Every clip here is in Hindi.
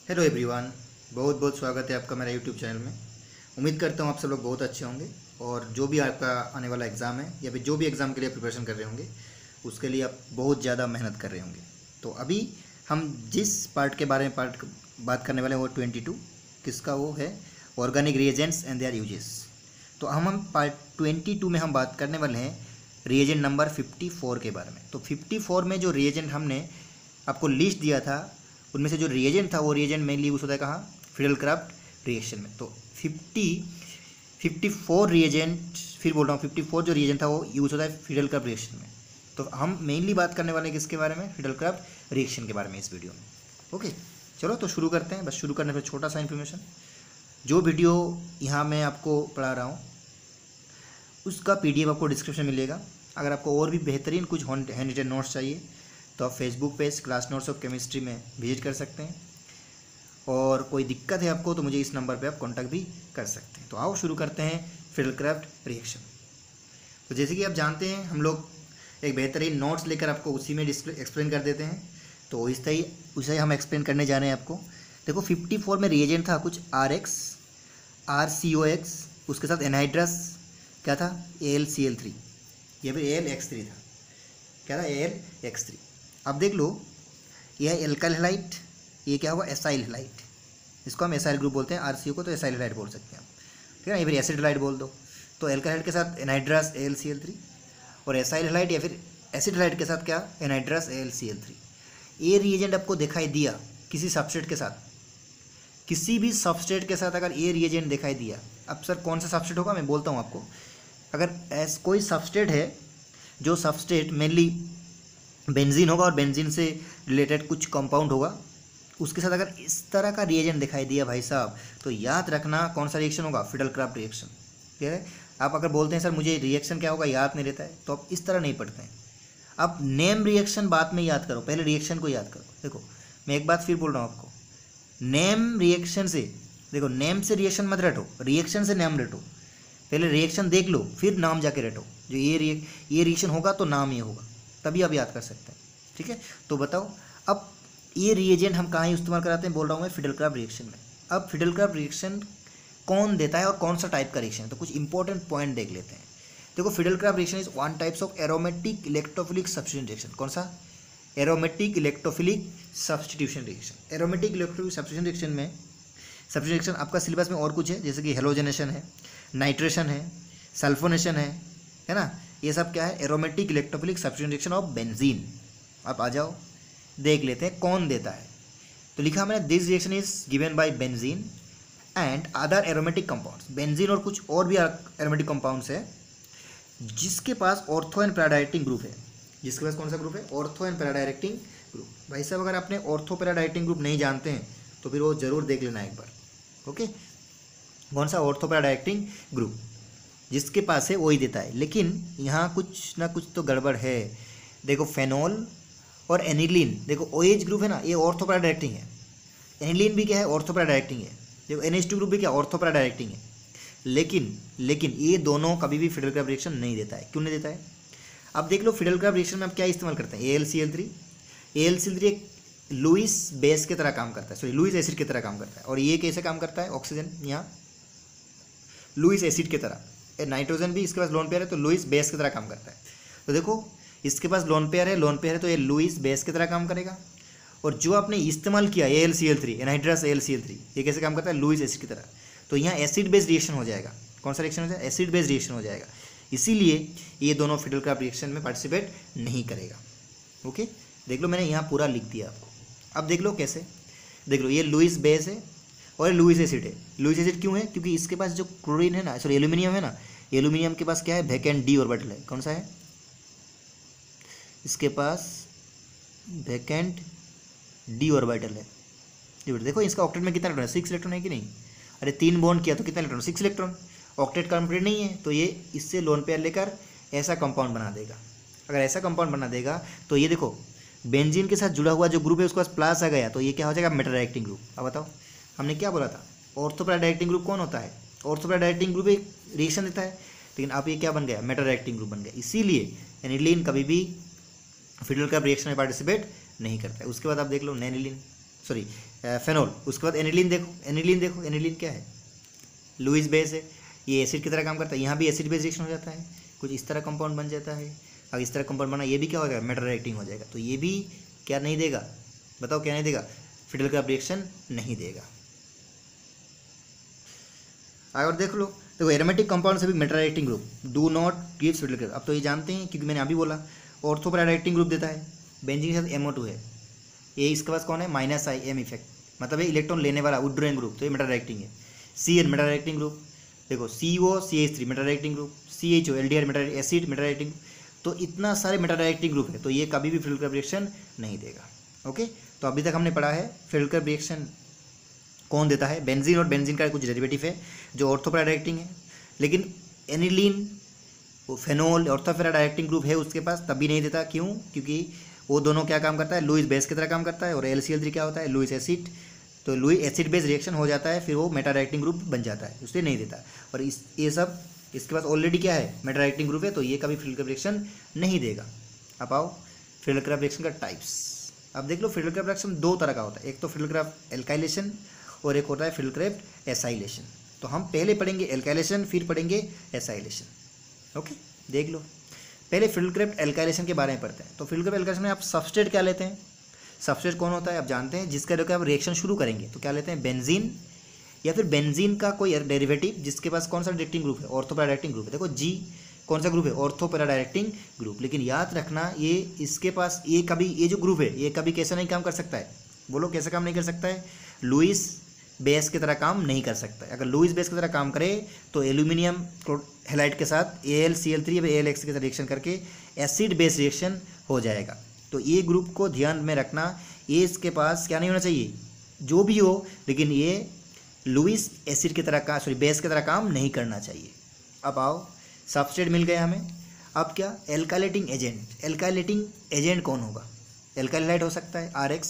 हेलो एवरीवन, बहुत बहुत स्वागत है आपका मेरा यूट्यूब चैनल में। उम्मीद करता हूँ आप सब लोग बहुत अच्छे होंगे और जो भी आपका आने वाला एग्ज़ाम है या फिर जो भी एग्ज़ाम के लिए प्रिपरेशन कर रहे होंगे उसके लिए आप बहुत ज़्यादा मेहनत कर रहे होंगे। तो अभी हम जिस पार्ट के बारे में बात करने वाले हैं वो 22 किसका वो है, organic reagents and there uses. तो हम पार्ट 22 में हम बात करने वाले हैं रिएजेंट नंबर 54 के बारे में। तो 54 में जो रिएजेंट हमने आपको लिस्ट दिया था उनमें से जो रिएजेंट था वो रिएजेंट मेनली यूज़ होता है कहाँ, फिडेलक्राफ्ट रिएक्शन में। तो 54 रिएजेंट, फिर बोल रहा हूँ 54 जो रिएजेंट था वो यूज़ होता है फिडेलक्राफ्ट रिएक्शन में। तो हम मेनली बात करने वाले हैं किसके बारे में, फिडेलक्राफ्ट रिएक्शन के बारे में इस वीडियो में। ओके चलो तो शुरू करते हैं। बस शुरू करने पर छोटा सा इन्फॉर्मेशन, जो वीडियो यहाँ मैं आपको पढ़ा रहा हूँ उसका PDF आपको डिस्क्रिप्शन में मिलेगा। अगर आपको और भी बेहतरीन कुछ हैंड रिटन नोट्स चाहिए तो आप Facebook page class notes of chemistry में विजिट कर सकते हैं, और कोई दिक्कत है आपको तो मुझे इस नंबर पे आप कांटेक्ट भी कर सकते हैं। तो आओ शुरू करते हैं फिडेलक्राफ्ट रिएक्शन। तो जैसे कि आप जानते हैं हम लोग एक बेहतरीन नोट्स लेकर आपको उसी में एक्सप्लेन कर देते हैं, तो उसे हम एक्सप्लेन करने जा रहे हैं आपको। देखो 54 में रिएजेंट था कुछ RX, RCOX, उसके साथ एनहाइड्रस क्या था, AlCl3 या फिर AlX3 था, क्या था AlX3। अब देख लो यह है एल्काइल हैलाइड, ये क्या हुआ एसाइल हैलाइड, इसको हम एसाइल ग्रुप बोलते हैं। RCO को तो एसाइल हैलाइड बोल सकते हैं हम, ठीक है ना, या फिर एसिड हैलाइड बोल दो। तो एल्काइल हैलाइड के साथ एनहाइड्रस AlCl3 और एसाइल हैलाइड या फिर एसिड हैलाइड के साथ क्या, एनहाइड्रस AlCl3। ये रिएजेंट आपको दिखाई दिया किसी सबस्ट्रेट के साथ, किसी भी सबस्ट्रेट के साथ अगर ये रिएजेंट दिखाई दिया, अब सर कौन सा सबस्ट्रेट होगा मैं बोलता हूँ आपको। अगर कोई सबस्ट्रेट है जो सबस्ट्रेट मेनली बेंजीन होगा और बेंजीन से रिलेटेड कुछ कंपाउंड होगा, उसके साथ अगर इस तरह का रिएजेंट दिखाई दिया भाई साहब, तो याद रखना कौन सा रिएक्शन होगा, फिडेलक्राफ्ट रिएक्शन। ठीक है, आप अगर बोलते हैं सर मुझे रिएक्शन क्या होगा याद नहीं रहता है, तो आप इस तरह नहीं पढ़ते हैं। आप नेम रिएक्शन बाद में याद करो, पहले रिएक्शन को याद करो। देखो मैं एक बात फिर बोल रहा हूँ आपको, नेम रिएक्शन से, देखो नेम से रिएक्शन मत रटो, रिएक्शन से नेम रटो। पहले रिएक्शन देख लो फिर नाम जाके रटो, जो ये रिएक्शन होगा तो नाम ये होगा, तभी आप याद कर सकते हैं। ठीक है, तो बताओ अब ये रिएजेंट हम कहाँ इस्तेमाल कराते हैं, बोल रहा हूँ मैं फिडेलक्राफ्ट रिएक्शन में। अब फिडेलक्राफ्ट रिएक्शन कौन देता है और कौन सा टाइप का रिएक्शन है, तो कुछ इंपॉर्टेंट पॉइंट देख लेते हैं। देखो Friedel Crafts reaction is one types of aromatic electrophilic substitution reaction. कौन सा, aromatic electrophilic substitution reaction. Aromatic electrophilic substitution reaction में, सब्स्टिट्यूशन रिएक्शन आपका सिलेबस में और कुछ है, जैसे कि हेलोजनेशन है, नाइट्रेशन है, सल्फोनेशन है ना, ये सब क्या है, aromatic electrophilic substitution reaction of benzene. आप आ जाओ देख लेते हैं कौन देता है। तो लिखा मैंने, this reaction is given by benzene and other aromatic compounds. Benzene और कुछ और भी एरोमेटिक कंपाउंड्स है जिसके पास ortho and para directing group है। जिसके पास कौन सा ग्रुप है, ortho and para directing group. भाई साहब अगर आपने ऑर्थो पैरा डायरेक्टिंग ग्रुप नहीं जानते हैं तो फिर वो जरूर देख लेना एक बार। ओके, कौन सा, ऑर्थो पैरा डायरेक्टिंग ग्रुप, जिसके पास है वही देता है। लेकिन यहाँ कुछ ना कुछ तो गड़बड़ है। देखो फेनॉल और एनिलीन, देखो OH ग्रुप है ना, ये ऑर्थो पैरा डायरेक्टिंग है। एनिलीन भी क्या है, ऑर्थो पैरा डायरेक्टिंग है। देखो NH2 ग्रुप भी क्या, ऑर्थो पैरा डायरेक्टिंग है। लेकिन ये दोनों कभी भी फिडेलक्राफ्ट रिएक्शन नहीं देता है। क्यों नहीं देता है, अब देख लो फिडेलक्राफ्ट रिएक्शन में आप क्या इस्तेमाल करते हैं, AlCl3। AlCl3 एक लुईस बेस की तरह काम करता है, सॉरी लुईस एसिड की तरह काम करता है। और ये कैसे काम करता है, ऑक्सीजन यहाँ लुईस एसिड की तरह, नाइट्रोजन भी इसके पास लोन पेयर है तो लुईस बेस की तरह काम करता है। तो देखो इसके पास लोन पेयर है तो ये लुईस बेस की तरह काम करेगा। और जो आपने इस्तेमाल किया AlCl3, एनहाइड्रस AlCl3, ये कैसे काम करता है, लुईस एसिड की तरह। तो यहाँ एसिड बेस्ड रिएक्शन हो जाएगा। कौन सा रिएक्शन हो जाएगा, एसिड बेस्ड रिएक्शन हो जाएगा। इसीलिए ये दोनों फिडेलक्राफ्ट रिएक्शन में पार्टिसिपेट नहीं करेगा। ओके, देख लो मैंने यहाँ पूरा लिख दिया आपको। अब देख लो कैसे, देख लो ये लुईस बेस है और लुईस एसिड है। लुईस एसिड क्यों है, क्योंकि इसके पास जो क्लोरीन है ना, सॉरी एल्यूमिनियम है ना, एल्यूमिनियम के पास क्या है, वैकेंट D ऑर्बिटल है। कौन सा है, इसके पास वैकेंट D ऑर्बिटल है। देखो इसका ऑक्टेट में कितना इलेक्ट्रॉन है, 6 इलेक्ट्रॉन है कि नहीं। अरे 3 बॉन्ड किया तो कितना इलेक्ट्रॉन, 6 इलेक्ट्रॉन। ऑक्टेट कंप्लीट नहीं है तो ये इससे लोन पेयर लेकर ऐसा कंपाउंड बना देगा। अगर ऐसा कंपाउंड बना देगा तो ये देखो बेंजीन के साथ जुड़ा हुआ जो ग्रुप है उसके पास प्लस आ गया तो ये क्या हो जाएगा, मेटा डायरेक्टिंग ग्रुप। अब बताओ हमने क्या बोला था, ऑर्थो पैरा डायरेक्टिंग ग्रुप कौन होता है, ऑर्थो पैरा डायरेक्टिंग ग्रुप एक रिएक्शन देता है, लेकिन अब ये क्या बन गया, मेटा डायरेक्टिंग ग्रुप बन गया। इसीलिए एनिलीन कभी भी फिडेलक्राफ्ट रिएक्शन में पार्टिसिपेट नहीं करता है। उसके बाद आप देख लो नेनिलीन, सॉरी फेनोल। उसके बाद एनिलीन देखो, एनिलीन देखो, एनिलीन क्या है, लुईस बेस है, ये एसिड की तरह काम करता है। यहाँ भी एसिड बेस रिएक्शन हो जाता है, कुछ इस तरह कंपाउंड बन जाता है। अब इस तरह कंपाउंड बना, ये भी क्या होगा, मेटल रिएक्टिंग हो जाएगा। तो ये भी क्या नहीं देगा, बताओ क्या नहीं देगा, फिडल क्राफ्ट रिएक्शन नहीं देगा। और देख लो, देखो एरोमेटिक कंपाउंड से भी metal reacting group do not give fiddle craft. अब तो ये जानते हैं क्योंकि मैंने अभी बोला, ऑर्थो पैरा रिएक्टिंग ग्रुप देता है, बेंजीन के साथ MO2 है, ये इसके पास कौन है, -I M इफेक्ट, मतलब ये इलेक्ट्रॉन लेने वाला विथड्रॉइंग ग्रुप, तो ये मेटल रिएक्टिंग है। CN मेटल रिएक्टिंग ग्रुप, देखो CO CH3 metal reacting group, CHO LDR metal acid metal reacting. तो इतना सारे मेटल रिएक्टिंग ग्रुप है, तो ये कभी भी फिडल क्राफ्ट रिएक्शन नहीं देगा। ओके, तो अभी तक हमने पढ़ा है फिडल क्राफ्ट रिएक्शन कौन देता है, बेंजीन, और बेंजीन का कुछ डेरिवेटिव है जो ऑर्थो पैरा रिएक्टिंग है। लेकिन एनिलीन, वो phenol, ortho para reacting group है उसके पास, तभी नहीं देता। क्यों, क्योंकि वो दोनों क्या काम करता है, लुईस बेस की तरह काम करता है, और LCl3 क्या होता है, लुईस एसिड। तो लुईस एसिड बेस रिएक्शन हो जाता है, फिर वो मेटा रिएक्टिंग ग्रुप बन जाता है, उसलिए नहीं देता। और ये सब इसके पास ऑलरेडी क्या है, मेटा रिएक्टिंग ग्रुप है, तो ये कभी फिडल क्राफ्ट रिएक्शन नहीं देगा। अब आओ फिडल क्राफ्ट रिएक्शन का टाइप्स। अब देख लो, फिडल क्राफ्ट रिएक्शन दो तरह का होता है, एक तो फिडल क्राफ्ट एल्काइलेशन और एक होता है फिडल क्राफ्ट एसाइलेशन। तो हम पहले पढ़ेंगे एल्काइलेशन, फिर पढ़ेंगे एसाइलेशन। ओके, देख लो, पहले फिडल क्राफ्ट एल्काइलेशन के बारे में पढ़ते हैं। तो फिडल क्राफ्ट एल्काइलेशन में आप सबस्ट्रेट क्या लेते हैं, सबस्ट्रेट कौन होता है आप जानते हैं, जिसका आप रिएक्शन शुरू करेंगे तो क्या लेते हैं, बेंजीन, या फिर बेंजीन का कोई डेरिवेटिव जिसके पास कौन सा डायरेक्टिंग ग्रुप है, ऑर्थो पैरा डायरेक्टिंग ग्रुप है। देखो G कौन सा ग्रुप है, ऑर्थो पैरा डायरेक्टिंग ग्रुप। लेकिन याद रखना, ये इसके पास ये कभी, ये जो ग्रुप है ये कभी कैसा नहीं काम कर सकता है, बोलो कैसे काम नहीं कर सकता है, लुईस बेस की तरह काम नहीं कर सकता है। अगर लुईस बेस की तरह काम करे तो एल्यूमिनियम हैलाइड के साथ AlCl3 या AlX के साथ रिएक्शन करके एसिड बेस रिएक्शन हो जाएगा। तो ये ग्रुप को ध्यान में रखना, ये इसके पास क्या नहीं होना चाहिए, जो भी हो, लेकिन ये लुईस एसिड की तरह का, बेस की तरह काम नहीं करना चाहिए। अब आओ, सबस्ट्रेट मिल गया हमें। अब क्या, एल्काइलेटिंग एजेंट। एल्काइलेटिंग एजेंट कौन होगा, एल्काइलाइट हो सकता है RX,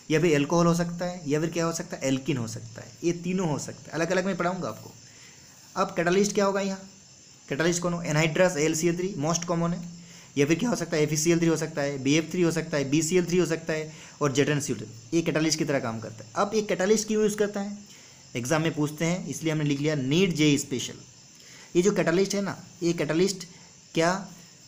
या फिर एल्कोहल हो सकता है, या फिर क्या हो सकता है, एल्किन हो सकता है। ये तीनों हो सकता है, अलग अलग मैं पढ़ाऊंगा आपको। अब कैटालिस्ट क्या होगा, यहाँ कैटालिस्ट कौन हो, एनहाइड्रस AlCl3 मोस्ट कॉमन है, या फिर क्या हो सकता है, FeCl3 हो सकता है, BF3 हो सकता है, BCl3 हो सकता है, और जेटनCl3। ये कैटालिस्ट की तरह काम करता है। अब ये कैटालिस्ट क्यों यूज़ करता है, एग्जाम में पूछते हैं, इसलिए हमने लिख लिया नीट J स्पेशल। ये जो कैटालिस्ट है ना, ये कैटालिस्ट क्या,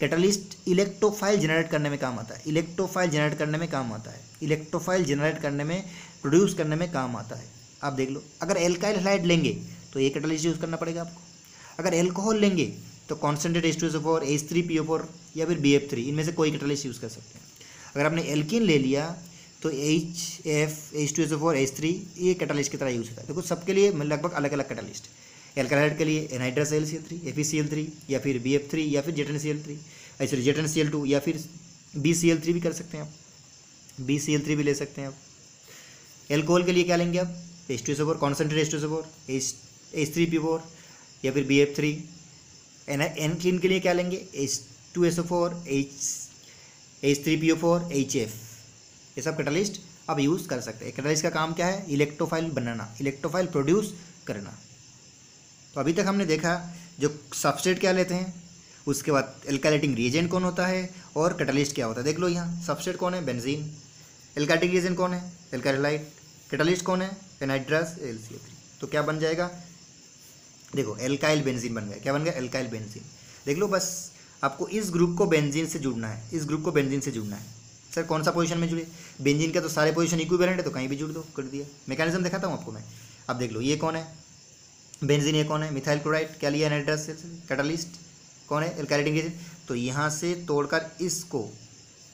कैटालिस्ट इलेक्ट्रोफाइल जनरेट करने में काम आता है, इलेक्ट्रोफाइल जनरेट करने में काम आता है, इलेक्ट्रोफाइल जनरेट करने में, प्रोड्यूस करने में काम आता है। आप देख लो, अगर एल्काइल हैलाइड लेंगे तो ये कैटालिस्ट यूज़ करना पड़ेगा आपको। अगर एल्कोहल लेंगे तो कॉन्सेंट्रेट H2SO4, H3PO4 या फिर BF3, इनमें से कोई कैटालिस्ट यूज़ कर सकते हैं। अगर आपने एल्किन ले लिया तो HF, H2SO4, H3, ये कैटालिस्ट की तरह यूज़ होता है। देखो सबके लिए लगभग अलग अलग कैटालिस्ट, एल्काइलाइड के लिए एनहाइड्रस AlCl3, FeCl3, या फिर BF3, या फिर जेटनCl3, सॉरी जेटनCl2, या फिर BCl3 भी कर सकते हैं आप, BCl3 भी ले सकते हैं आप। एल्कोहल के लिए क्या लेंगे आप, H2SO4, कॉन्सेंट्रेट H2SO4, H3PO4, या फिर BF3। एनक्लीन के लिए क्या लेंगे, H2SO4, H3PO4, HF। ये सब कैटालिस्ट आप यूज़ कर सकते हैं। कैटालिस्ट का काम क्या है, इलेक्ट्रोफाइल बनाना, इलेक्ट्रोफाइल प्रोड्यूस करना। तो अभी तक हमने देखा जो सबस्ट्रेट क्या लेते हैं, उसके बाद एल्काइलेटिंग रिएजेंट कौन होता है, और कैटालिस्ट क्या होता है। देख लो यहाँ सबस्ट्रेट कौन है, बेंजीन, एल्काइलेटिंग रिएजेंट कौन है, एल्काइलाइट, कैटालिस्ट कौन है, एनहाइड्रस AlCl3। तो क्या बन जाएगा, देखो एल्काइल बेंजीन बन गया। क्या बन गया, एल्काइल बेंजीन। देख लो, बस आपको इस ग्रुप को बेंजीन से जुड़ना है, इस ग्रुप को बेंजीन से जुड़ना है। सर कौन सा पोजीशन में जुड़े, बेंजीन का तो सारे पोजीशन इक्विवेलेंट है, तो कहीं भी जुड़ दो, कर दिया। मैकेनिज्म दिखाता हूँ आपको मैं। अब देख लो, ये कौन है, बेंजीन, ये कौन है, मिथाइल क्लोराइड, क्या लिया, एनहाइड्रस, कैटालिस्ट कौन है, एल्काइलेटिंग एजेंट। तो यहाँ से तोड़कर इसको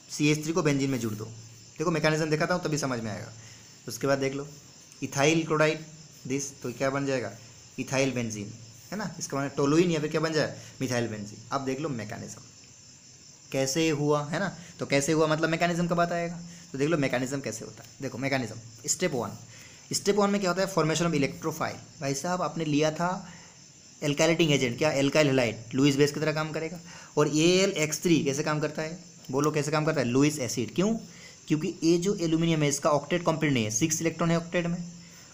CH3 को बेंजीन में जुड़ दो। देखो मैकेनिज्म दिखाता हूँ तभी समझ में आएगा। उसके बाद देख लो, इथाइल क्लोराइड दिस, तो क्या बन जाएगा, इथाइल बेंजीन, है ना, इसका मतलब टोलुइन, या फिर क्या बन जाए, मिथाइल बेंजीन। अब देख लो मैकेनिज्म कैसे हुआ, है ना। तो कैसे हुआ मतलब मैकेनिज्म का बात आएगा। तो देख लो मैकेनिज्म कैसे होता है। देखो मैकेनिज्म, स्टेप 1 में क्या होता है, फॉर्मेशन ऑफ इलेक्ट्रोफाइल। भाई साहब आपने लिया था एल्काइलेटिंग एजेंट, क्या, एल्काइल हैलाइड, लुईस बेस की तरह काम करेगा। और AlX3 कैसे काम करता है, बोलो कैसे काम करता है, लुईस एसिड। क्यों, क्योंकि ये जो एल्यूमिनियम है इसका ऑक्टेट कंप्लीट नहीं है, 6 इलेक्ट्रॉन है ऑक्टेट में,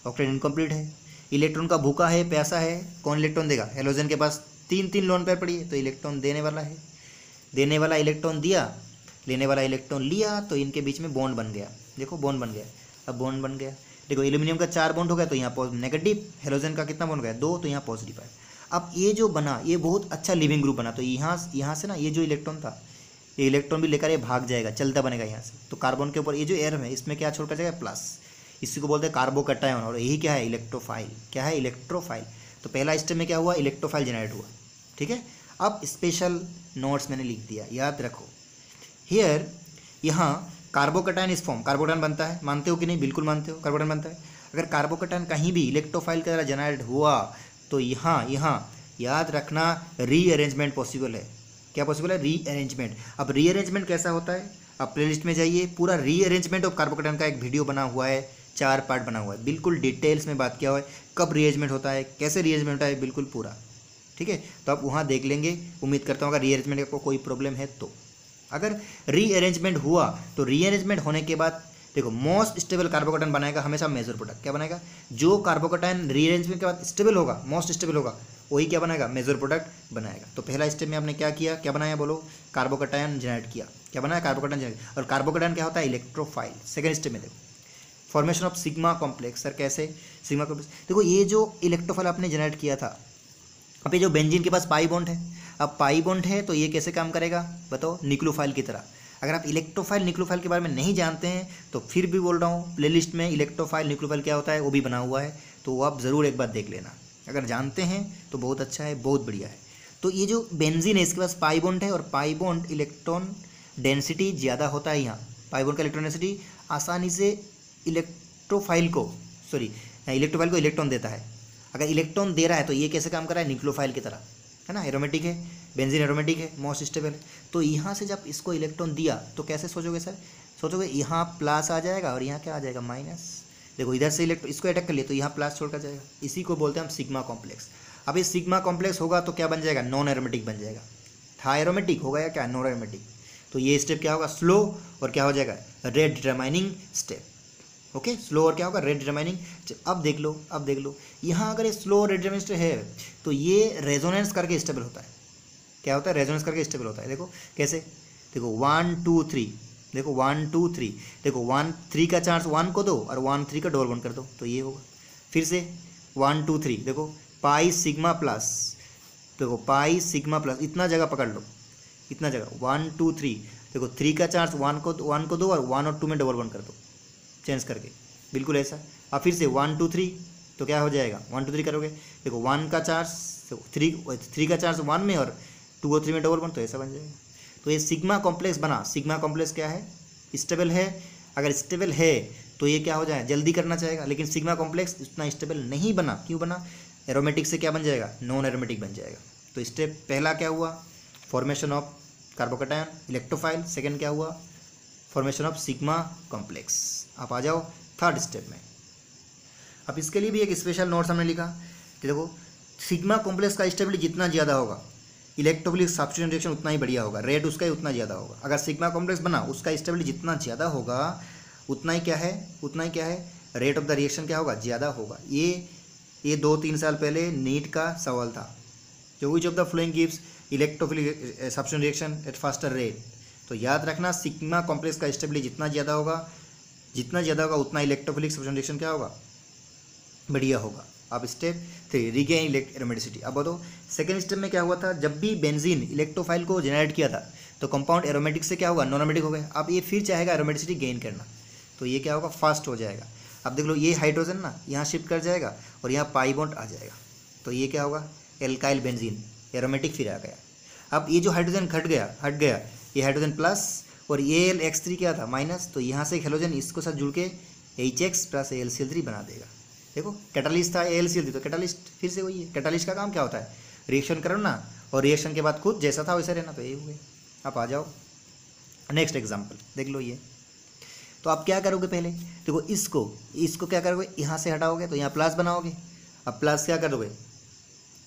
ऑक्टेट इनकम्प्लीट है। इलेक्ट्रॉन का भूखा है, प्यासा है, कौन इलेक्ट्रॉन देगा, हेलोजन के पास 3 लोन पेयर पड़ी है, तो इलेक्ट्रॉन देने वाला है, देने वाला इलेक्ट्रॉन दिया, लेने वाला इलेक्ट्रॉन लिया, तो इनके बीच में बॉन्ड बन गया। देखो बॉन्ड बन गया, अब बॉन्ड बन गया, देखो एल्यूमिनियम का 4 बॉन्ड हो गया तो यहाँ नेगेटिव, हेलोजन का कितना बॉन्ड हो गया 2, तो यहाँ पॉजिटिव है। अब ये जो बना ये बहुत अच्छा लिविंग ग्रुप बना, तो यहाँ से ना ये जो इलेक्ट्रॉन था ये इलेक्ट्रॉन भी लेकर ये भाग जाएगा, चलता बनेगा यहाँ से। तो कार्बन के ऊपर ये जो एयर है इसमें क्या छोड़कर जाएगा प्लस, इसी को बोलते हैं कार्बोकैटायन, और यही क्या है इलेक्ट्रोफाइल। क्या है इलेक्ट्रोफाइल। तो पहला स्टेप में क्या हुआ इलेक्ट्रोफाइल जनरेट हुआ, ठीक है। अब स्पेशल नोट्स मैंने लिख दिया, याद रखो। हियर यहाँ कार्बोकैटायन इस फॉर्म, कार्बोकैटायन बनता है, मानते हो कि नहीं, बिल्कुल मानते हो कार्बोकैटायन बनता है। अगर कार्बोकैटायन कहीं भी इलेक्ट्रोफाइल की तरह जनरेट हुआ तो यहाँ याद रखना रीअरेंजमेंट पॉसिबल है। क्या पॉसिबल है रीअरेंजमेंट। अब रीअरेंजमेंट कैसा होता है, अब प्लेलिस्ट में जाइए, पूरा रीअरेंजमेंट ऑफ कार्बोकैटायन का एक वीडियो बना हुआ है, 4 पार्ट बना हुआ है, बिल्कुल डिटेल्स में बात किया हुआ है, कब रीअरेंजमेंट होता है, कैसे रीअरेंजमेंट होता है, बिल्कुल पूरा, ठीक है। तो आप वहाँ देख लेंगे। उम्मीद करता हूँ अगर रीअरेंजमेंट को कोई प्रॉब्लम है तो। अगर रीअरेंजमेंट हुआ तो रीअरेंजमेंट होने के बाद देखो मोस्ट स्टेबल कार्बोकैटायन बनाएगा हमेशा मेजर प्रोडक्ट। क्या बनाएगा, जो कार्बोकैटायन रीअरेंजमेंट के बाद स्टेबल होगा, मोस्ट स्टेबल होगा, वही क्या बनाएगा मेजर प्रोडक्ट बनाएगा। तो पहला स्टेप में आपने क्या किया, क्या बनाया बोलो, कार्बोकैटायन जनरेट किया। क्या बनाया कार्बोकैटायन जनरेट। और कार्बोकैटायन क्या होता है इलेक्ट्रोफाइल। सेकंड स्टेप में देखो formation of sigma complex. Sir कैसे सिग्मा कॉम्प्लेक्स, देखो ये जो इलेक्ट्रोफाइल आपने जनरेट किया था, अब ये जो बेंजीन के पास पाई बॉन्ड है, अब पाई बॉन्ड है तो ये कैसे काम करेगा बताओ, न्यूक्लियोफाइल की तरह। अगर आप इलेक्ट्रोफाइल न्यूक्लियोफाइल के बारे में नहीं जानते हैं तो फिर भी बोल रहा हूँ प्लेलिस्ट में इलेक्ट्रोफाइल न्यूक्लियोफाइल क्या होता है वो भी बना हुआ है, तो वो आप ज़रूर एक बार देख लेना। अगर जानते हैं तो बहुत अच्छा है, बहुत बढ़िया है। तो ये जो बेंजीन है इसके पास पाई बॉन्ड है, और पाई बॉन्ड इलेक्ट्रॉन डेंसिटी ज़्यादा होता है। यहाँ पाई बॉन्ड का इलेक्ट्रॉन डेंसिटी आसानी से इलेक्ट्रोफाइल को इलेक्ट्रॉन देता है। अगर इलेक्ट्रॉन दे रहा है तो ये कैसे काम कर रहा है न्यूक्लियोफाइल की तरह, है ना। एरोमेटिक है, बेंजीन एरोमेटिक है, मोस्ट स्टेबल है। तो यहाँ से जब इसको इलेक्ट्रॉन दिया तो कैसे सोचोगे सर, सोचोगे यहाँ प्लस आ जाएगा और यहाँ क्या आ जाएगा माइनस। देखो इधर से इलेक्ट्रॉन इसको अटैक कर लिया तो यहाँ प्लस छोड़कर जाएगा, इसी को बोलते हैं हम सिग्मा कॉम्प्लेक्स। अब ये सिग्मा कॉम्प्लेक्स होगा तो क्या बन जाएगा नॉन एरोमेटिक बन जाएगा। था एरोमेटिक होगा या क्या नॉन एरोमेटिक। तो ये स्टेप क्या होगा स्लो, और क्या हो जाएगा rate determining step. Okay slow और क्या होगा रेट डिटरमाइनिंग। अब देख लो यहाँ अगर ये स्लो रेट डिटरमाइनिंग स्टेप है तो ये रेजोनेंस करके स्टेबल होता है। क्या होता है रेजोनेंस करके स्टेबल होता है। देखो कैसे, देखो 1 2 3, देखो 1 2 3, देखो 1 3 का चांस 1 को दो और 1 3 का डबल बॉन्ड कर दो तो ये होगा। फिर से 1 2 3, देखो पाई सिग्मा प्लस, देखो पाई सिग्मा प्लस, इतना जगह पकड़ लो, इतना जगह 1 2 3, देखो 3 का चांस 1 को दो और 1 और 2 में डबल बॉन्ड कर दो चेंज करके, बिल्कुल ऐसा। अब फिर से 1 2 3 तो क्या हो जाएगा 1 2 3 करोगे, देखो 1 का चार्ज 3 का चार्ज 1 में और 2 और 3 में डबल बॉन्ड तो ऐसा बन जाएगा। तो ये सिग्मा कॉम्प्लेक्स बना। सिग्मा कॉम्प्लेक्स क्या है स्टेबल है। अगर स्टेबल है तो ये क्या हो जाए जल्दी करना चाहेगा, लेकिन सिग्मा कॉम्प्लेक्स इतना स्टेबल नहीं बना। क्यों बना, एरोमेटिक से क्या बन जाएगा नॉन एरोमेटिक बन जाएगा। तो स्टेप पहला क्या हुआ formation of carbocation electrophile, second क्या हुआ फॉर्मेशन ऑफ सिग्मा कॉम्प्लेक्स। आप आ जाओ थर्ड स्टेप में। अब इसके लिए भी एक स्पेशल नोट्स हमने लिखा कि देखो सिग्मा कॉम्प्लेक्स का स्टेबिलिटी जितना ज़्यादा होगा इलेक्ट्रोफिलिक सब्स्टिट्यूशन रिएक्शन उतना ही बढ़िया होगा, रेट उसका ही उतना ज़्यादा होगा। अगर सिग्मा कॉम्प्लेक्स बना उसका स्टेबिलिटी जितना ज़्यादा होगा उतना ही क्या है रेट ऑफ द रिएक्शन क्या होगा ज़्यादा होगा। ये 2-3 साल पहले नीट का सवाल था, जो which of the flowing gives electrophilic substitution reaction at faster rate. तो याद रखना सिग्मा कॉम्प्लेक्स का स्टेबिलिटी जितना ज़्यादा होगा उतना इलेक्ट्रोफिलिक सब्स्टिट्यूशन रिएक्शन क्या होगा बढ़िया होगा। अब स्टेप 3 रीगेन एरोमेटिसिटी। अब बताओ सेकेंड स्टेप में क्या हुआ था, जब भी बेंजीन इलेक्ट्रोफाइल को जनरेट किया था तो कंपाउंड एरोमेटिक से क्या होगा नॉन एरोमेटिक हो गया। अब ये फिर चाहेगा एरोमेटिसिटी गेन करना तो ये क्या होगा फास्ट हो जाएगा। अब देख लो ये हाइड्रोजन ना यहाँ शिफ्ट कर जाएगा और यहाँ पाई बॉन्ड आ जाएगा तो ये क्या होगा एल्काइल बेंजीन एरोमेटिक फिर आ गया। अब ये जो हाइड्रोजन हट गया ये हाइड्रोजन प्लस और ये X3 क्या था माइनस, तो यहाँ से हेलोजन इसको साथ जुड़ के HX प्लस AlCl3 बना देगा। देखो कैटालिस्ट था AlCl3 तो कैटालिस्ट फिर से वही है। कैटालिस्ट का काम क्या होता है रिएक्शन करना और रिएक्शन के बाद खुद जैसा था वैसा रहना, तो यही हो गया। आप आ जाओ नेक्स्ट एग्जाम्पल देख लो ये। तो आप क्या करोगे पहले देखो इसको क्या करोगे यहाँ से हटाओगे तो यहाँ प्लस बनाओगे। अब प्लस क्या करोगे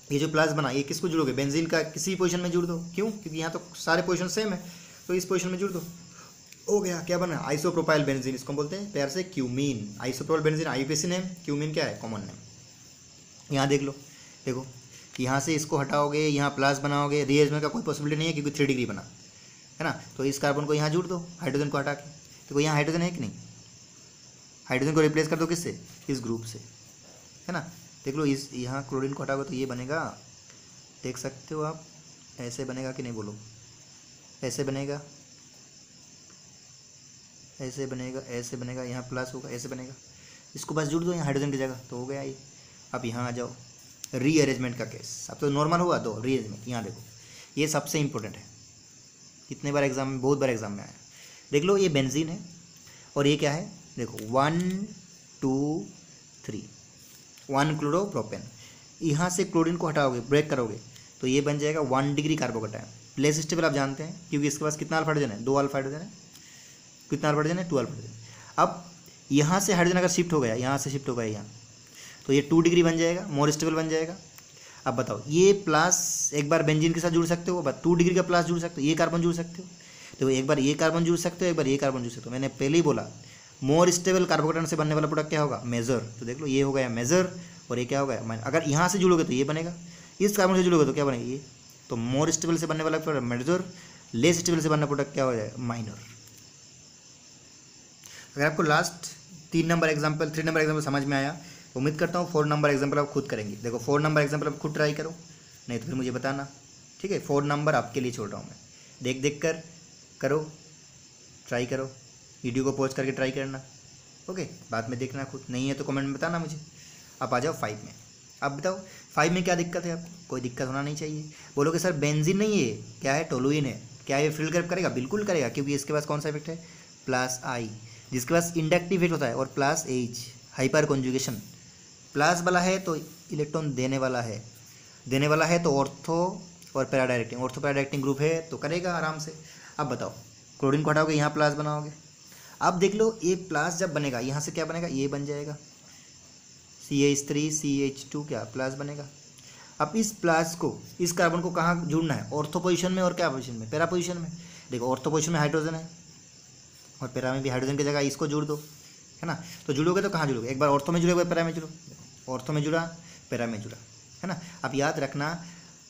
ये जो प्लस बना ये किसको जुड़ोगे बेंजीन का किसी पोजीशन में जुड़ दो। क्यों, क्योंकि यहाँ तो सारे पोजीशन सेम है तो इस पोजीशन में जुड़ दो। हो गया क्या बना आइसोप्रोपाइल बेंजीन, इसको बोलते हैं प्यार से cumene. Isopropyl benzene IUPAC name, cumene क्या है कॉमन नेम। यहाँ देख लो देखो यहाँ से इसको हटाओगे यहाँ प्लस बनाओगे, रीअरेंजमेंट का कोई पॉसिबिलिटी नहीं है क्योंकि 3 डिग्री बना है ना। तो इस कार्बन को यहाँ जुड़ दो हाइड्रोजन को हटा के। देखो यहाँ हाइड्रोजन है कि नहीं हाइड्रोजन को रिप्लेस कर दो किससे, इस ग्रुप से, है ना। देख लो इस यहाँ क्लोरीन को हटाओगे तो ये बनेगा, देख सकते हो आप, ऐसे बनेगा कि नहीं बोलो, ऐसे बनेगा, ऐसे बनेगा, ऐसे बनेगा, यहाँ प्लस होगा, ऐसे बनेगा, इसको बस जुड़ दो यहाँ हाइड्रोजन की जगह तो हो गया ये। अब यहाँ आ जाओ, रीअरेंजमेंट का केस, अब तो नॉर्मल हुआ तो रीअरेंजमेंट, यहाँ देखो ये सबसे इंपॉर्टेंट है, कितने बार एग्जाम में, बहुत बार एग्जाम में आया। देख लो ये बेंजीन है और ये क्या है, देखो 1 2 3 1 क्लोरोप्रोपेन, यहाँ से क्लोरीन को हटाओगे, ब्रेक करोगे तो ये बन जाएगा 1 डिग्री कार्बोकटायन। प्लेस स्टेबल आप जानते हैं क्योंकि इसके पास कितना अल्फा हाइड्रोजन है, 2 अल्फा हाइड्रोजन है, कितना अल्फा हाइड्रोजन है, 2 अल्फा हाइड्रोजन। अब यहाँ से हाइड्रोजन अगर शिफ्ट हो गया, यहाँ से शिफ्ट हो गया यहाँ, तो ये 2 डिग्री बन जाएगा, मोर स्टेबल बन जाएगा। अब बताओ ये प्लस एक बार बेंजीन के साथ जुड़ सकते हो, बस 2 डिग्री का प्लस जुड़ सकते हो, ये कार्बन जुड़ सकते हो, तो एक बार ये कार्बन जुड़ सकते हो, एक बार ये कार्बन जुड़ सकते हो। मैंने पहले ही बोला मोर स्टेबल कार्बोकटायन से बनने वाला प्रोडक्ट क्या होगा, मेजर। तो देख लो ये हो गया मेजर और ये क्या हो गया माइनर। अगर यहाँ से जुड़ोगे तो ये बनेगा, इस कार्बन से जुड़ोगे तो क्या बनेगा ये। तो मोर स्टेबल से बनने वाला प्रोडक्ट मेजर, लेस स्टेबल से बनना प्रोडक्ट क्या हो जाएगा, माइनर। अगर आपको लास्ट 3 नंबर एग्जाम्पल समझ में आया, उम्मीद करता हूँ 4 नंबर एग्जाम्पल आप खुद करेंगे। देखो 4 नंबर एग्जाम्पल आप खुद ट्राई करो, नहीं तो फिर मुझे बताना, ठीक है। 4 नंबर आपके लिए छोड़ रहा हूँ मैं, देख कर करो, ट्राई करो, वीडियो को पॉज करके ट्राई करना, ओके। बाद में देखना खुद, नहीं है तो कमेंट में बताना मुझे। अब आ जाओ 5 में। अब बताओ 5 में क्या दिक्कत है आपको, कोई दिक्कत होना नहीं चाहिए। बोलोगे सर बेंजीन नहीं है, क्या है, टोलुइन है, क्या ये फिल करेगा, बिल्कुल करेगा, क्योंकि इसके पास कौन सा इफेक्ट है, प्लस आई, जिसके पास इंडक्टिव इफेक्ट होता है, और plus H, hyper conjugation. Plus वाला है तो इलेक्ट्रॉन देने वाला है तो ऑर्थो और पैराडायरेक्टिंग, ऑर्थो पैराडायरेक्टिंग ग्रुप है तो करेगा आराम से। अब बताओ क्लोरीन को हटाओगे, यहाँ प्लस बनाओगे। अब देख लो ये प्लस जब बनेगा, यहाँ से क्या बनेगा, ये बन जाएगा CH3 CH2, क्या प्लस बनेगा। अब इस प्लस को, इस कार्बन को कहाँ जुड़ना है, ऑर्थो पोजीशन में और क्या पोजीशन में, पैरा पोजीशन में। देखो ऑर्थो पोजीशन में हाइड्रोजन है और पैरा में भी हाइड्रोजन की जगह इसको जोड़ दो, है ना। तो जुड़ोगे तो कहाँ जुड़ोगे, एक बार ऑर्थो में जुड़ोगे, पैरा में जुड़ो, ऑर्थो में जुड़ा, पैरा में जुड़ा, है ना। अब याद रखना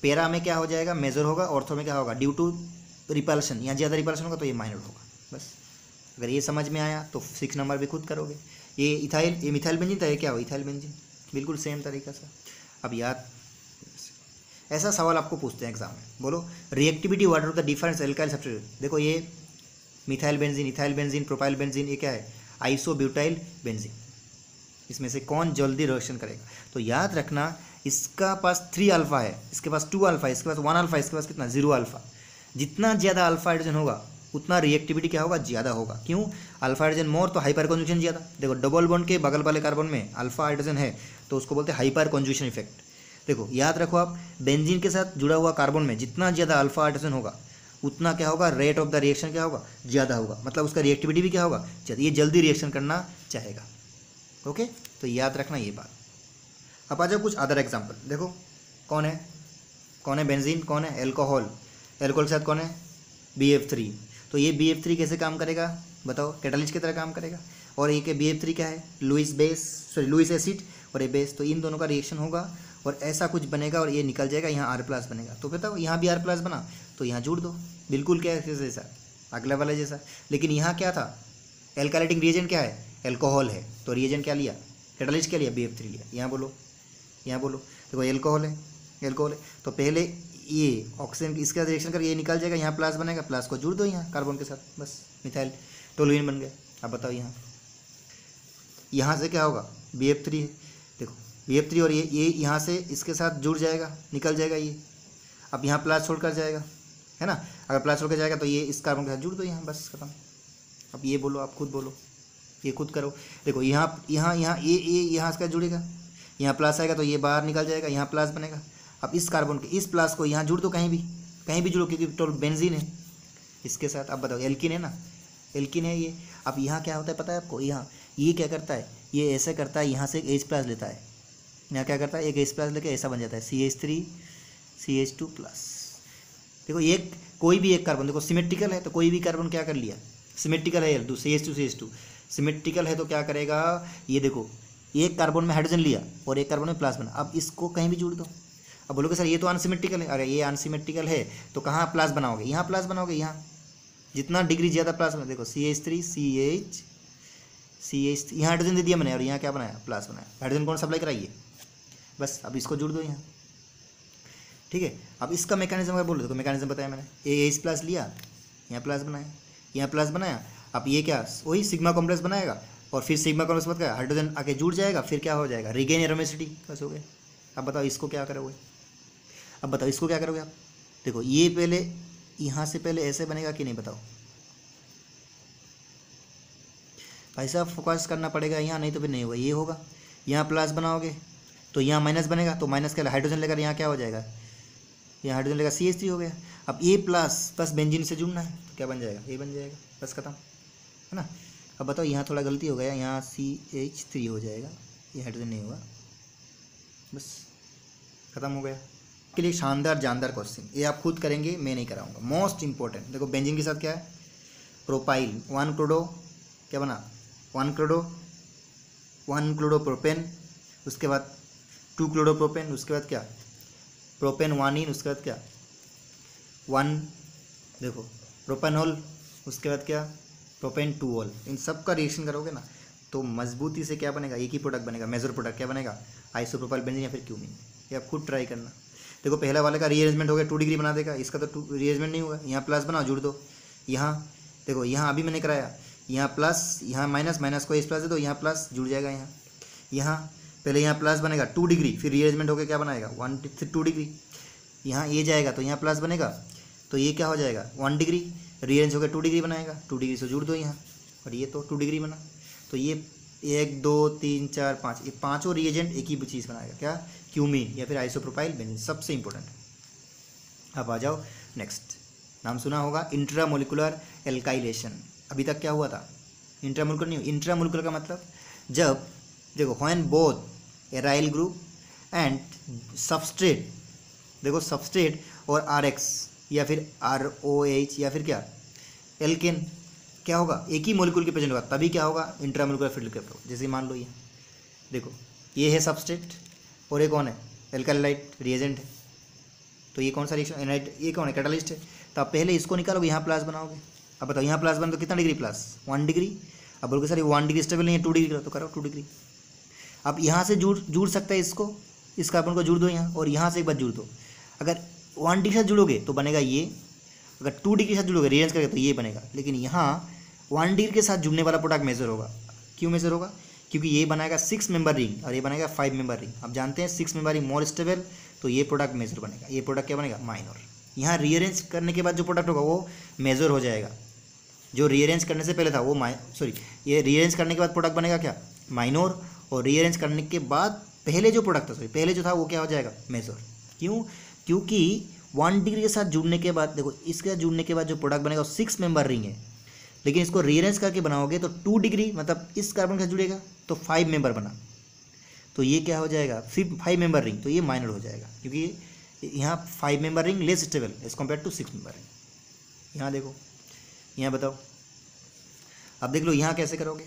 पैरा में क्या हो जाएगा, मेजर होगा, ऑर्थो में क्या होगा, ड्यू टू रिपल्शन, यहाँ ज़्यादा रिपल्शन होगा तो ये माइनर होगा। बस अगर ये समझ में आया तो 6 नंबर भी खुद करोगे। ये इथाइल, ये मिथाइल बेंजीन था, ये क्या हो, इथाइल बेंजीन, बिल्कुल सेम तरीका से। अब याद, ऐसा सवाल आपको पूछते हैं एग्जाम में, बोलो reactivity what are the difference alkyl substitute. देखो ये methyl benzene, ethyl benzene, propyl benzene, ये क्या है, आइसोब्यूटाइल बेंजीन, इसमें से कौन जल्दी रिएक्शन करेगा। तो याद रखना इसका पास 3 अल्फा है, इसके पास 2 अल्फा है, इसके पास 1 अल्फा, इसके पास कितना, 0 अल्फा। जितना ज़्यादा अल्फा हाइड्रोजन होगा उतना रिएक्टिविटी क्या होगा, ज़्यादा होगा। क्यों, अल्फा हाइड्रोजन मोर तो हाइपर कॉन्जुगेशन ज़्यादा। देखो डबल बॉन्ड के बगल वाले कार्बन में अल्फा हाइड्रोजन है तो उसको बोलते हैं हाइपर कॉन्जुगेशन इफेक्ट। देखो याद रखो आप, बेंजीन के साथ जुड़ा हुआ कार्बन में जितना ज़्यादा अल्फा हाइड्रोजन होगा उतना क्या होगा, रेट ऑफ द रिएक्शन क्या होगा, ज़्यादा होगा, मतलब उसका रिएक्टिविटी भी क्या होगा, ये जल्दी रिएक्शन करना चाहेगा। ओके, तो याद रखना ये बात। अब आ जाओ कुछ अदर एग्जाम्पल। देखो कौन है बेंजीन, कौन है एल्कोहल, एल्कोहल के साथ कौन है BF3। तो ये BF3 कैसे काम करेगा बताओ, कैटालिस्ट की तरह काम करेगा। और ये BF3 क्या है, लुइस एसिड और ये बेस, तो इन दोनों का रिएक्शन होगा और ऐसा कुछ बनेगा और ये निकल जाएगा, यहाँ R+ बनेगा। तो बताओ यहाँ भी R+ बना तो यहाँ जोड़ दो, बिल्कुल क्या है जैसा अगला वाला जैसा। लेकिन यहाँ क्या था, एल्कालाइटिक रिएजेंट क्या है, एल्कोहल है, तो रिएजेंट क्या लिया, कैटालिस्ट क्या लिया, BF3 लिया। यहाँ बोलो देखो एल्कोहल है तो पहले ये ऑक्सीजन इसके साथ रिएक्शन करके ये निकल जाएगा, यहाँ प्लस बनेगा, प्लस को जुड़ दो यहाँ कार्बन के साथ, बस मिथाइल टोलुइन बन गया। अब बताओ यहाँ से क्या होगा, BF3 है, देखो BF3 और ये यहाँ से इसके साथ जुड़ जाएगा, निकल जाएगा ये। अब यहाँ प्लस छोड़कर जाएगा, है ना, अगर प्लस छोड़कर जाएगा तो ये इस कार्बन के साथ जुड़ दो यहाँ, बस खत्म। अब ये बोलो, आप खुद बोलो, ये खुद करो। देखो यहाँ यहाँ इसका जुड़ेगा, यहाँ प्लस आएगा तो ये बाहर निकल जाएगा, यहाँ प्लस बनेगा। अब इस कार्बन के इस प्लस को यहाँ जुड़ दो, कहीं भी जुड़ो, क्योंकि टोल बेंजीन है इसके साथ। अब बताओ एल्किन है ना, एल्किन है ये। अब यहाँ क्या होता है पता है आपको, यहाँ ये क्या करता है, ये ऐसे करता है, यहाँ से एक H+ लेता है, यहाँ क्या करता है, एक H+ लेके ऐसा बन जाता है CH3 CH2+। देखो एक कोई भी एक कार्बन, देखो सिमेट्रिकल है तो कोई भी कार्बन क्या कर लिया, सिमेट्रिकल है CH2 सिमेट्रिकल है तो क्या करेगा, ये देखो एक कार्बन में हाइड्रोजन लिया और एक कार्बन में प्लस बना, अब इसको कहीं भी जुड़ दो। अब बोलोगे सर ये तो अनसिमेट्रिकल है, अरे ये अनसिमेट्रिकल है तो कहाँ प्लस बनाओगे, यहाँ प्लस बनाओगे, यहाँ जितना डिग्री ज़्यादा प्लस बना। देखो CH3 CH CH, यहाँ हाइड्रोजन दे दिया मैंने और यहाँ क्या बनाया, प्लस बनाया। हाइड्रोजन कौन सप्लाई कराइए, बस अब इसको जुड़ दो यहाँ, ठीक है। अब इसका मैकेनिज्म अगर बोलो तो मैकेनिज्म बताया मैंने, AH प्लस लिया, यहाँ प्लस बनाया, यहाँ प्लस बनाया। अब ये क्या, वही सिग्मा कॉम्प्लेक्स बनाएगा और फिर सिग्मा कॉम्प्लेक्स बाद क्या, हाइड्रोजन आके जुड़ जाएगा, फिर क्या हो जाएगा, रिगेन एरोमेसिटी, बस हो गया। अब बताओ इसको क्या करोगे, अब बताओ इसको क्या करोगे आप। देखो ये पहले यहाँ से पहले ऐसे बनेगा कि नहीं, बताओ भाई साहब, फोकस करना पड़ेगा यहाँ, नहीं तो फिर नहीं होगा। ये होगा, यहाँ प्लस बनाओगे तो यहाँ माइनस बनेगा, तो माइनस का हाइड्रोजन लेकर यहाँ क्या हो जाएगा, यहाँ हाइड्रोजन लेकर CH3 हो गया। अब A प्लस बेंजीन से जुड़ना है तो क्या बन जाएगा, A बन जाएगा, बस खत्म, है ना। अब बताओ यहाँ थोड़ा गलती हो गया, यहाँ CH3 हो जाएगा, ये हाइड्रोजन नहीं होगा, बस खत्म हो गया। के लिए शानदार जानदार क्वेश्चन, ये आप खुद करेंगे, मैं नहीं कराऊंगा, मोस्ट इंपॉर्टेंट। देखो बेंजीन के साथ क्या है, प्रोपाइल 1 क्लोरो, क्या बना 1 क्लोरोप्रोपेन, उसके बाद 2 क्लोरोप्रोपेन, उसके बाद क्या प्रोपेन 1 इन, उसके बाद क्या 1 देखो प्रोपेनॉल, उसके बाद क्या प्रोपेन 2 ऑल। इन सब का रिएक्शन करोगे ना तो मजबूती से क्या बनेगा, एक ही प्रोडक्ट बनेगा, मेजर प्रोडक्ट क्या बनेगा, आइसोप्रोपाइल बेंजीन या फिर क्यूमीन। ये आप खुद ट्राई करना। देखो पहला वाले का रीअरेंजमेंट हो गया, 2 डिग्री बना देगा, इसका तो रीअरेंजमेंट नहीं होगा। यहाँ प्लस बनाओ, जुड़ दो, यहाँ देखो यहाँ अभी मैंने कराया, यहाँ प्लस, यहाँ माइनस, माइनस को इस प्लस दे दो, यहाँ प्लस जुड़ जाएगा। यहाँ पहले यहाँ प्लस बनेगा 2 डिग्री, फिर रीअरेंजमेंट होकर क्या बनाएगा 2 डिग्री, यहाँ ये जाएगा तो यहाँ प्लस बनेगा, तो ये क्या हो जाएगा 1 डिग्री, रीअरेंज होकर 2 डिग्री बनाएगा, 2 डिग्री से जुड़ दो यहाँ, और ये तो 2 डिग्री बना। तो ये 1 2 3 4 5, ये पाँचों रिएजेंट एक ही चीज़ बनाएगा, क्या क्यूमीन या फिर आइसोप्रोपाइल बेंजीन, सबसे इंपॉर्टेंट। अब आ जाओ नेक्स्ट, नाम सुना होगा इंट्रामोलिकुलर एल्काइलेशन। अभी तक क्या हुआ था, इंट्रामोलिकुलर नहीं, इंट्रामोलिकुलर का मतलब जब देखो when both aryl group and substrate, देखो सबस्ट्रेट और RX या फिर ROH या फिर क्या एल्केन, क्या होगा एक ही मोलिक्यूल के प्रेजेंट होगा, तभी क्या होगा इंट्रामोलिकुलर फील्ड कैप्टर। जैसे मान लो ये देखो, ये है सबस्ट्रेट और ये कौन है एल्काइलाइट रिएजेंट है, तो ये कौन सा रिएक्शन एनाइट, ये कौन है कैटालिस्ट है। तो आप पहले इसको निकालोगे, यहाँ प्लस बनाओगे। अब बताओ यहाँ प्लस बन तो कितना डिग्री प्लस 1 डिग्री। अब बोलोगे सर ये 1 डिग्री स्टेबल नहीं है, 2 डिग्री करो, तो करो 2 डिग्री। अब यहाँ से जुड़ सकता है इसको, इस कार्बन को जुड़ दो यहाँ, और यहाँ से एक बार जुड़ दो। अगर 1 डिग्री से जुड़ोगे तो बनेगा ये, अगर 2 डिग्री के साथ जुड़ोगे रिएरेंज करके तो ये बनेगा। लेकिन यहाँ 1 डिग्री के साथ जुड़ने वाला प्रोडक्ट मेजर होगा। क्यों मेजर होगा, क्योंकि ये बनाएगा 6 मेंबर रिंग और ये बनाएगा 5 मेंबर रिंग। आप जानते हैं 6 मेंबर रिंग मोर स्टेबल, तो ये प्रोडक्ट मेजर बनेगा, ये प्रोडक्ट क्या बनेगा माइनर। यहाँ रीअरेंज करने के बाद जो प्रोडक्ट होगा वो मेजर हो जाएगा, जो रीअरेंज करने से पहले था वो ये रीअरेंज करने के बाद प्रोडक्ट बनेगा क्या माइनर, और रीअरेंज करने के बाद पहले जो प्रोडक्ट था पहले जो था वो क्या हो जाएगा मेजर। क्यों, क्योंकि 1 डिग्री के साथ जुड़ने के बाद देखो, इसके साथ जुड़ने के बाद जो प्रोडक्ट बनेगा वो 6 मेंबर रिंग है, लेकिन इसको रीअरेंज करके बनाओगे तो 2 डिग्री मतलब इस कार्बन के साथ जुड़ेगा तो 5 मेंबर बना, तो ये क्या हो जाएगा फिर 5 मेंबर रिंग, तो ये माइनर हो जाएगा, क्योंकि यहाँ 5 member ring less stable as compare to 6 member ring. यहाँ देखो, यहाँ बताओ, अब देख लो यहाँ कैसे करोगे।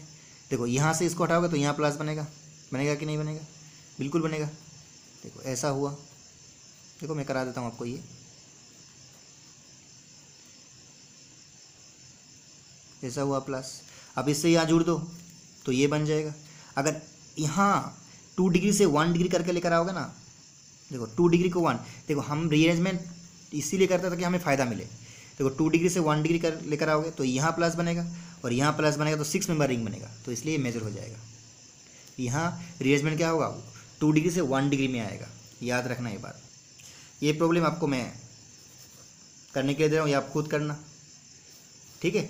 देखो यहाँ से इसको हटाओगे तो यहाँ प्लस बनेगा, बनेगा कि नहीं बनेगा, बिल्कुल बनेगा। देखो ऐसा हुआ, देखो मैं करा देता हूँ आपको, ये ऐसा हुआ प्लस। अब इससे यहाँ जुड़ दो तो ये बन जाएगा। अगर यहाँ 2 डिग्री से 1 डिग्री करके लेकर आओगे ना, देखो 2 डिग्री को 1, देखो हम रीअरेंजमेंट इसीलिए करते थे कि हमें फ़ायदा मिले। देखो 2 डिग्री से 1 डिग्री कर लेकर आओगे तो यहाँ प्लस बनेगा और यहाँ प्लस बनेगा तो 6 मेंबर रिंग बनेगा, तो इसलिए मेजर हो जाएगा। यहाँ रीअरेंजमेंट क्या होगा 2 डिग्री से 1 डिग्री में आएगा, याद रखना ये बात। ये प्रॉब्लम आपको मैं करने के लिए दे रहा हूँ, ये आप खुद करना, ठीक है।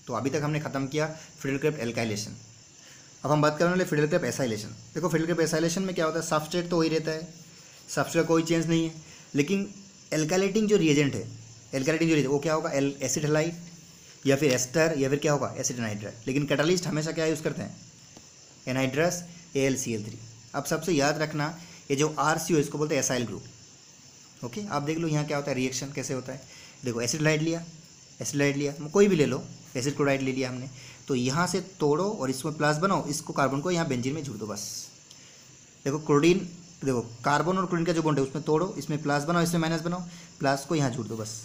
तो अभी तक हमने ख़त्म किया फ्रीडल-क्राफ्ट एल्काइलेशन। अब हम बात करने वाले फ्रीडल-क्राफ्ट एसाइलेशन। देखो फ्रीडल-क्राफ्ट एसाइलेशन में क्या होता है, सबस्ट्रेट तो वही रहता है, सबस्ट्रेट का कोई चेंज नहीं है, लेकिन एल्काइलेटिंग जो रिएजेंट है, एल्काइलेटिंग जो रिएजेंट वो क्या होगा एसिड हैलाइड या फिर एस्टर या फिर क्या होगा एसिड एनहाइड्राइड। लेकिन कैटालिस्ट हमेशा क्या यूज़ करते हैं एनहाइड्रस AlCl3। अब सबसे याद रखना ये जो RCO इसको बोलते हैं एसाइल ग्रुप। ओके, आप देख लो यहाँ क्या होता है, रिएक्शन कैसे होता है। देखो एसिड हैलाइड लिया, एसिड हैलाइड लिया, कोई भी ले लो, एसिड क्लोराइड ले लिया हमने, तो यहाँ से तोड़ो और इसमें प्लस बनाओ, इसको कार्बन को यहाँ बेंजीन में जुड़ दो बस। देखो क्लोरीन, देखो कार्बन और क्लोरीन का जो बॉन्ड है उसमें तोड़ो, इसमें प्लस बनाओ, इसमें माइनस बनाओ, प्लस को यहाँ जुड़ दो बस,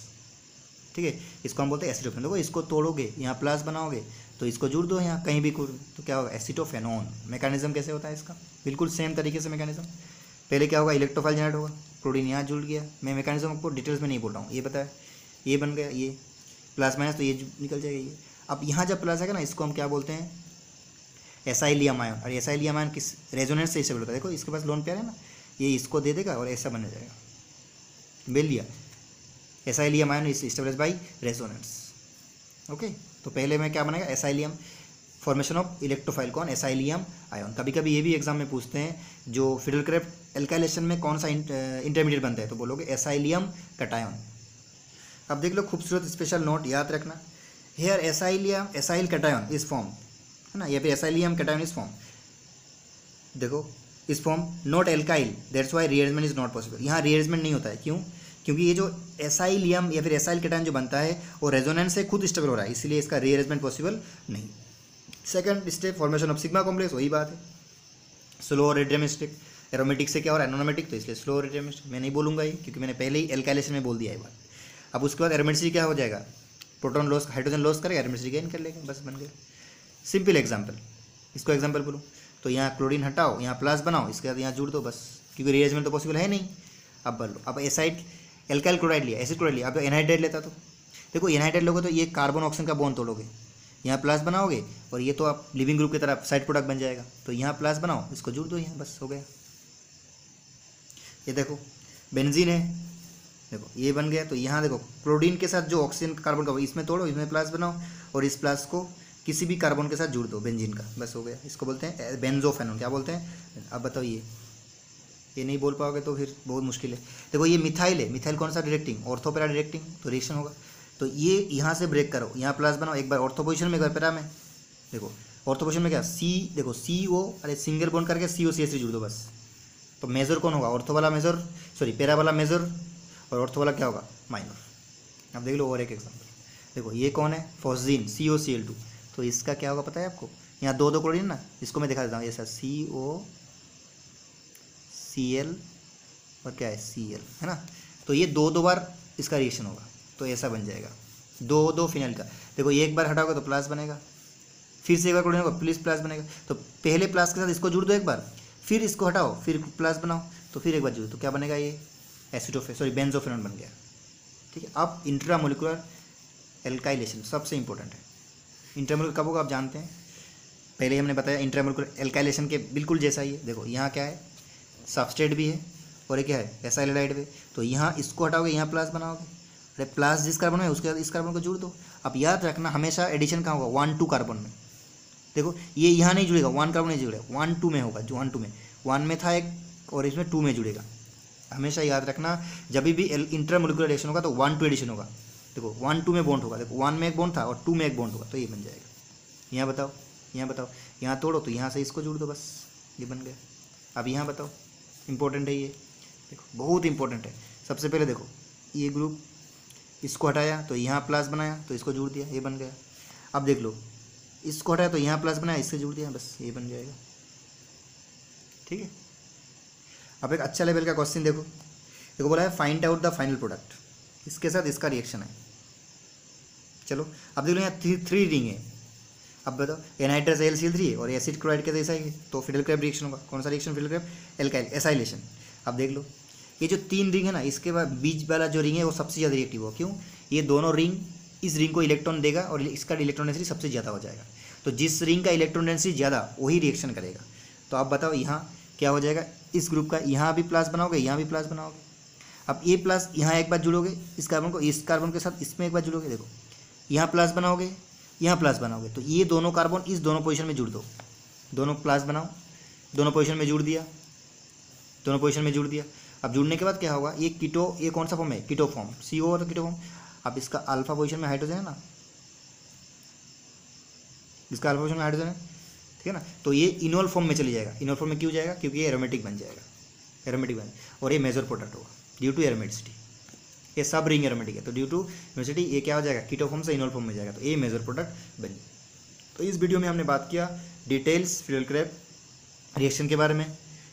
ठीक है। इसको हम बोलते हैं एसिड ऑक्सीजन। देखो इसको तोड़ोगे, यहाँ प्लस बनाओगे, तो इसको जुड़ दो यहाँ कहीं भी तो क्या होगा एसिटोफेनोन। मैकेनिज्म कैसे होता है इसका, बिल्कुल सेम तरीके से मैकेनिज्म। पहले क्या होगा इलेक्ट्रोफाइल जनरेट होगा, प्रोटीन यहाँ जुड़ गया। मैं मैकेनिज्म आपको डिटेल्स में नहीं बोल रहा हूँ, ये बताया ये बन गया, ये प्लस माइनस तो ये निकल जाएगा ये। अब यहाँ जब प्लस आएगा ना इसको हम क्या बोलते हैं एसाइलियम आयन। और एसाइलियम आयन किस रेजोनेंस से स्टेबल होता है, देखो इसके पास लोन पेयर है ना, ये इसको दे देगा और ऐसा बन जाएगा, मिल लिया acylium ion is stabilize by resonance. Okay, तो पहले में क्या बनेगा एसाइलियम फॉर्मेशन ऑफ इलेक्ट्रोफाइल कौन एसाइलियम आयन। कभी कभी ये भी एग्जाम में पूछते हैं जो फिडेलक्रेफ्ट एल्काइलेशन में कौन सा इंटरमीडिएट बनता है, तो बोलोगे एसाइलियम कटायन। अब देख लो खूबसूरत स्पेशल नोट याद रखना, here acyl cation is form है ना, या फिर एसाइलियम कटायन इज फॉर्म, देखो इस form not alkyl that's why rearrangement is not possible. यहाँ रीअरेंजमेंट नहीं होता है, क्यों, क्योंकि ये जो एसाइलियम या फिर एसाइल कटायन जो बनता है वो रेजोनेंस से खुद स्टेबल हो रहा है, इसलिए इसका रीअरेंजमेंट पॉसिबल नहीं। Second step formation of sigma complex, वही बात है स्लो रेडियमिस्टिक। एरोमेटिक से क्या हो रहा है एनोमेटिक, तो इसलिए स्लो रेडियमिस्टिक मैं नहीं बोलूँगा ये, क्योंकि मैंने पहले ही एल्काइलेशन में बोल दिया है बात। अब उसके बाद एरोमेटिसिटी क्या हो जाएगा, प्रोटॉन लॉस हाइड्रोजन लॉस करेगा, एरोमेटिसिटी गेन कर लेगा, बस बन गया। सिंपल एग्जाम्पल, इसको एग्जाम्पल बोलूँ तो यहाँ क्लोरीन हटाओ, यहाँ प्लस बनाओ, इसके बाद यहाँ जुड़ दो बस, क्योंकि रीअरेंजमेंट तो पॉसिबल है नहीं। अब बोल लो, अब एसाइड एल्काइल क्लोराइड लिया, एसिड क्लोराइड लिया, अब एनहाइड्राइड लेता तो देखो एनहाइड्राइड लोगे तो ये कार्बन ऑक्सीजन का बॉन्ड तोड़ोगे, यहाँ प्लस बनाओगे और ये तो आप लिविंग ग्रुप की तरह साइड प्रोडक्ट बन जाएगा, तो यहाँ प्लस बनाओ इसको जुड़ दो यहाँ, बस हो गया। ये देखो बेंजीन है, देखो ये बन गया, तो यहाँ देखो क्लोरीन के साथ जो ऑक्सीजन कार्बन का इसमें तोड़ो, इसमें प्लस बनाओ और इस प्लस को किसी भी कार्बन के साथ जुड़ दो बेंजीन का, बस हो गया। इसको बोलते हैं बेंजोफेनोन, क्या बोलते हैं। अब बताओ ये नहीं बोल पाओगे तो फिर बहुत मुश्किल है। देखो ये मिथाइल है, मिथाइल कौन सा डायरेक्टिंग, ऑर्थो पैरा डायरेक्टिंग, तो रिएक्शन होगा। तो ये यहाँ से ब्रेक करो, यहाँ प्लस बनाओ, एक बार ऑर्थो पोजिशन में एक बार पैरा में, देखो ऑर्थो पोजिशन में क्या सी, देखो CO अरे सिंगल बॉन्ड करके COCH3 जुड़ दो बस। तो मेजर कौन होगा, ऑर्थो वाला मेजर, सॉरी पैरा वाला मेजर और ऑर्थो वाला क्या होगा माइनर। अब देख लो और एक एग्जाम्पल, देखो ये कौन है फॉस्जीन COCl2, तो इसका क्या होगा पता है आपको, यहाँ दो क्लोरीन ना, इसको मैं दिखा देता हूँ, ऐसा COCl और क्या है Cl है ना, तो ये दो बार इसका रिएक्शन होगा, तो ऐसा बन जाएगा दो फिनाइल का। देखो ये एक बार हटाओगे तो प्लस बनेगा, फिर से एक बार क्लोरीन होगा प्लस बनेगा, तो पहले प्लस के साथ इसको जुड़ दो एक बार, फिर इसको हटाओ, फिर प्लस बनाओ, तो फिर एक बार जुड़ो, तो क्या बनेगा ये बेंजोफेनोन बन गया। ठीक है, अब इंट्रामोलिकुलर एल्काइलेशन सबसे इंपॉर्टेंट है। इंट्रामोलिकुलर कब होगा आप जानते हैं, पहले हमने बताया इंट्रामोलिकुलर एल्काइलेशन के बिल्कुल जैसा ही है। देखो यहाँ क्या है सबस्ट्रेट भी है और ये क्या है एसाइलाइड भी, तो यहाँ इसको हटाओगे यहाँ प्लस बनाओगे, अरे प्लस जिस कार्बन है उसके बाद इस कार्बन को जोड़ दो। अब याद रखना हमेशा एडिशन कहाँ होगा 1-2 कार्बन में, देखो ये यहाँ नहीं जुड़ेगा, 1 कार्बन नहीं जुड़ेगा, 1-2 में होगा, जो 1-2 में 1 में था एक और इसमें 2 में जुड़ेगा। हमेशा याद रखना जब भी इंट्रामोलिकुलर रिएक्शन होगा तो 1-2 एडिशन होगा, देखो 1-2 में बॉन्ड होगा, देखो 1 में एक बॉन्ड था और 2 में एक बॉन्ड होगा, तो ये बन जाएगा। यहाँ बताओ यहाँ तोड़ो तो यहाँ से इसको जोड़ दो, बस ये बन गया। अब यहाँ बताओ इंपॉर्टेंट है ये, देखो बहुत इंपॉर्टेंट है। सबसे पहले देखो ये ग्रुप, इसको हटाया तो यहाँ प्लस बनाया तो इसको जोड़ दिया, ये बन गया। अब देख लो इसको हटाया तो यहाँ प्लस बनाया, इससे जोड़ दिया, बस ये बन जाएगा। ठीक है, अब एक अच्छा लेवल का क्वेश्चन देखो बोला है find out the final product, इसके साथ इसका रिएक्शन है। चलो अब देख लो यहाँ 3 रिंग है, अब बताओ एनहाइड्रस AlCl3 और एसिड क्लोराइड के जैसा ही, तो फिडेलक्रेफ्ट रिएक्शन होगा। कौन सा रिएक्शन, फिडेलक्रेफ्ट एल्काइल एसाइलेशन। अब देख लो ये जो 3 रिंग है ना, इसके बाद बीच वाला जो रिंग है वो सबसे ज़्यादा रिएक्टिव हो, क्यों, ये दोनों रिंग इस रिंग को इलेक्ट्रॉन देगा और इसका इलेक्ट्रॉन डेंसिटी सबसे ज़्यादा हो जाएगा, तो जिस रिंग का इलेक्ट्रॉन डेंसिटी ज़्यादा वही रिएक्शन करेगा। तो आप बताओ यहाँ क्या हो जाएगा, इस ग्रुप का यहाँ भी प्लस बनाओगे, यहाँ भी प्लस बनाओगे। अब ये प्लस यहाँ एक बार जुड़ोगे, इस कार्बन को इस कार्बन के साथ इसमें एक बार जुड़ोगे, देखो यहाँ प्लस बनाओगे, यहाँ प्लस बनाओगे, तो ये दोनों कार्बन इस दोनों पोजीशन में जुड़ दो, दोनों प्लस बनाओ, दोनों पोजीशन में जुड़ दिया, दोनों पोजीशन में जुड़ दिया। अब जुड़ने के बाद क्या होगा, ये कीटो, ये कौन सा फॉर्म है कीटो फॉर्म, CO तो कीटो फॉर्म। अब इसका अल्फा पोजीशन में हाइड्रोजन है ना, इसका अल्फा पोजीशन में हाइड्रोजन है, ठीक है ना, तो ये इनोल फॉर्म में चली जाएगा। इनोल फॉर्म में क्यों जाएगा, क्योंकि ये एरोमेटिक बन जाएगा, एरोमेटिक बन, और ये मेजर प्रोडक्ट होगा ड्यू टू एरोमेटिसिटी। ये सब रिंग एरोमेटिक है, तो ड्यू टू एरोमेटिसिटी ये क्या हो जाएगा, कीटो फॉर्म से इनोल फॉर्म में जाएगा, तो ये मेजर प्रोडक्ट बनी। तो इस वीडियो में हमने बात किया डिटेल्स फिडेलक्रेफ्ट रिएक्शन के बारे में।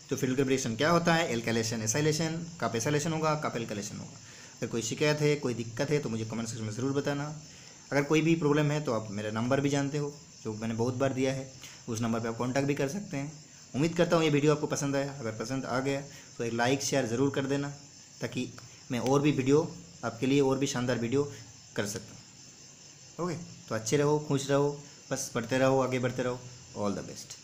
तो फिडेलक्रेफ्ट रिएक्शन क्या होता है, एल्काइलेशन एसाइलेशन, कब एसाइलेशन होगा, कब एल्काइलेशन होगा। अगर कोई शिकायत है, कोई दिक्कत है तो मुझे कमेंट सेक्शन में ज़रूर बताना। अगर कोई भी प्रॉब्लम है तो आप मेरा नंबर भी जानते हो, जो मैंने बहुत बार दिया है, उस नंबर पे आप कांटेक्ट भी कर सकते हैं। उम्मीद करता हूँ ये वीडियो आपको पसंद आया। अगर पसंद आ गया तो एक लाइक शेयर ज़रूर कर देना, ताकि मैं और भी वीडियो आपके लिए और भी शानदार वीडियो कर सकता हूँ। ओके, तो अच्छे रहो, खुश रहो, बस पढ़ते रहो, आगे बढ़ते रहो। All the best.